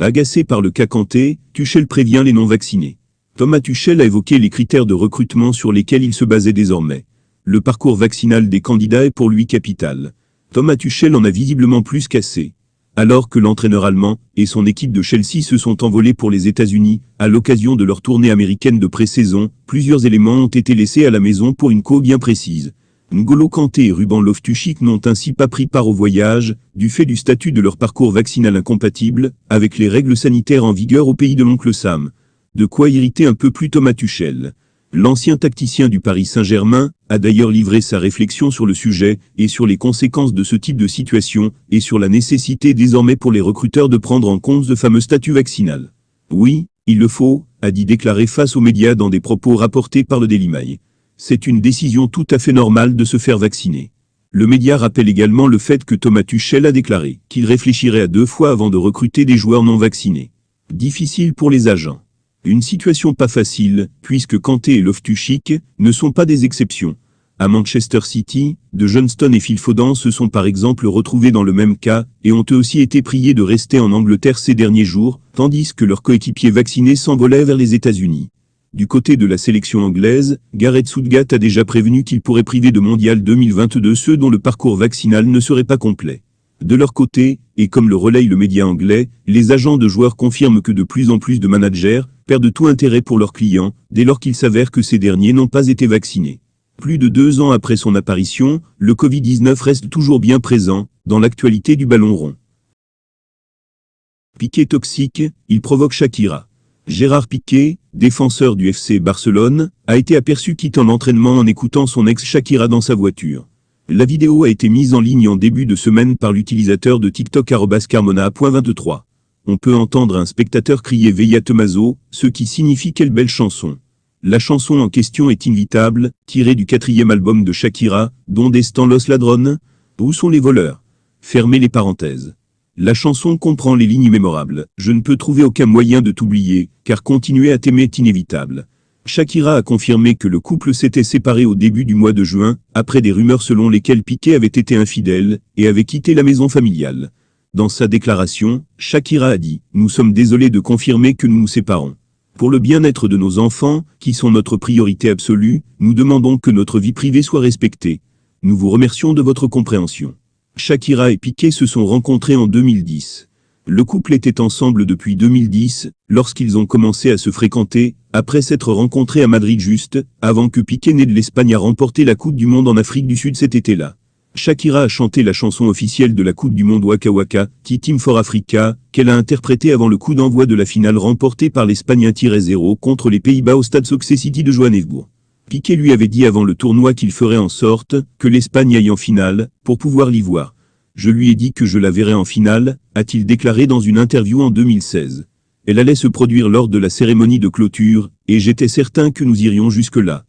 Agacé par le cas Kanté, Tuchel prévient les non-vaccinés. Thomas Tuchel a évoqué les critères de recrutement sur lesquels il se basait désormais. Le parcours vaccinal des candidats est pour lui capital. Thomas Tuchel en a visiblement plus qu'assez. Alors que l'entraîneur allemand et son équipe de Chelsea se sont envolés pour les États-Unis, à l'occasion de leur tournée américaine de pré-saison, plusieurs éléments ont été laissés à la maison pour une cause bien précise. N'Golo Kanté et Ruben Loftus-Cheek n'ont ainsi pas pris part au voyage, du fait du statut de leur parcours vaccinal incompatible, avec les règles sanitaires en vigueur au pays de l'oncle Sam. De quoi irriter un peu plus Thomas Tuchel. L'ancien tacticien du Paris Saint-Germain a d'ailleurs livré sa réflexion sur le sujet et sur les conséquences de ce type de situation et sur la nécessité désormais pour les recruteurs de prendre en compte ce fameux statut vaccinal. Oui, il le faut, a dit déclaré face aux médias dans des propos rapportés par le Daily Mail. C'est une décision tout à fait normale de se faire vacciner. Le média rappelle également le fait que Thomas Tuchel a déclaré qu'il réfléchirait à 2 fois avant de recruter des joueurs non vaccinés. Difficile pour les agents. Une situation pas facile, puisque Kanté et Loftus-Cheek ne sont pas des exceptions. À Manchester City, De Johnston et Phil Foden se sont par exemple retrouvés dans le même cas, et ont eux aussi été priés de rester en Angleterre ces derniers jours, tandis que leurs coéquipiers vaccinés s'envolaient vers les États-Unis. Du côté de la sélection anglaise, Gareth Southgate a déjà prévenu qu'il pourrait priver de Mondial 2022 ceux dont le parcours vaccinal ne serait pas complet. De leur côté, et comme le relaye le média anglais, les agents de joueurs confirment que de plus en plus de managers perdent tout intérêt pour leurs clients, dès lors qu'il s'avère que ces derniers n'ont pas été vaccinés. Plus de 2 ans après son apparition, le Covid-19 reste toujours bien présent dans l'actualité du ballon rond. Piqué toxique, il provoque Shakira. Gérard Piqué, défenseur du FC Barcelone, a été aperçu quittant l'entraînement en écoutant son ex Shakira dans sa voiture. La vidéo a été mise en ligne en début de semaine par l'utilisateur de TikTok @carmona.23. On peut entendre un spectateur crier Veia Tomaso, ce qui signifie quelle belle chanson. La chanson en question est Invitable, tirée du 4e album de Shakira, Donde están los ladrones? Où sont les voleurs? Fermez les parenthèses. La chanson comprend les lignes mémorables. Je ne peux trouver aucun moyen de t'oublier, car continuer à t'aimer est inévitable. Shakira a confirmé que le couple s'était séparé au début du mois de juin, après des rumeurs selon lesquelles Piqué avait été infidèle et avait quitté la maison familiale. Dans sa déclaration, Shakira a dit « Nous sommes désolés de confirmer que nous nous séparons. Pour le bien-être de nos enfants, qui sont notre priorité absolue, nous demandons que notre vie privée soit respectée. Nous vous remercions de votre compréhension. » Shakira et Piqué se sont rencontrés en 2010. Le couple était ensemble depuis 2010, lorsqu'ils ont commencé à se fréquenter, après s'être rencontrés à Madrid juste avant que Piqué né de l'Espagne a remporté la Coupe du Monde en Afrique du Sud cet été-là. Shakira a chanté la chanson officielle de la Coupe du Monde Waka Waka, Team for Africa, qu'elle a interprétée avant le coup d'envoi de la finale remportée par l'Espagne 1-0 contre les Pays-Bas au stade Success City de Johannesburg. Piqué lui avait dit avant le tournoi qu'il ferait en sorte que l'Espagne aille en finale, pour pouvoir l'y voir. Je lui ai dit que je la verrais en finale, a-t-il déclaré dans une interview en 2016. Elle allait se produire lors de la cérémonie de clôture, et j'étais certain que nous irions jusque-là.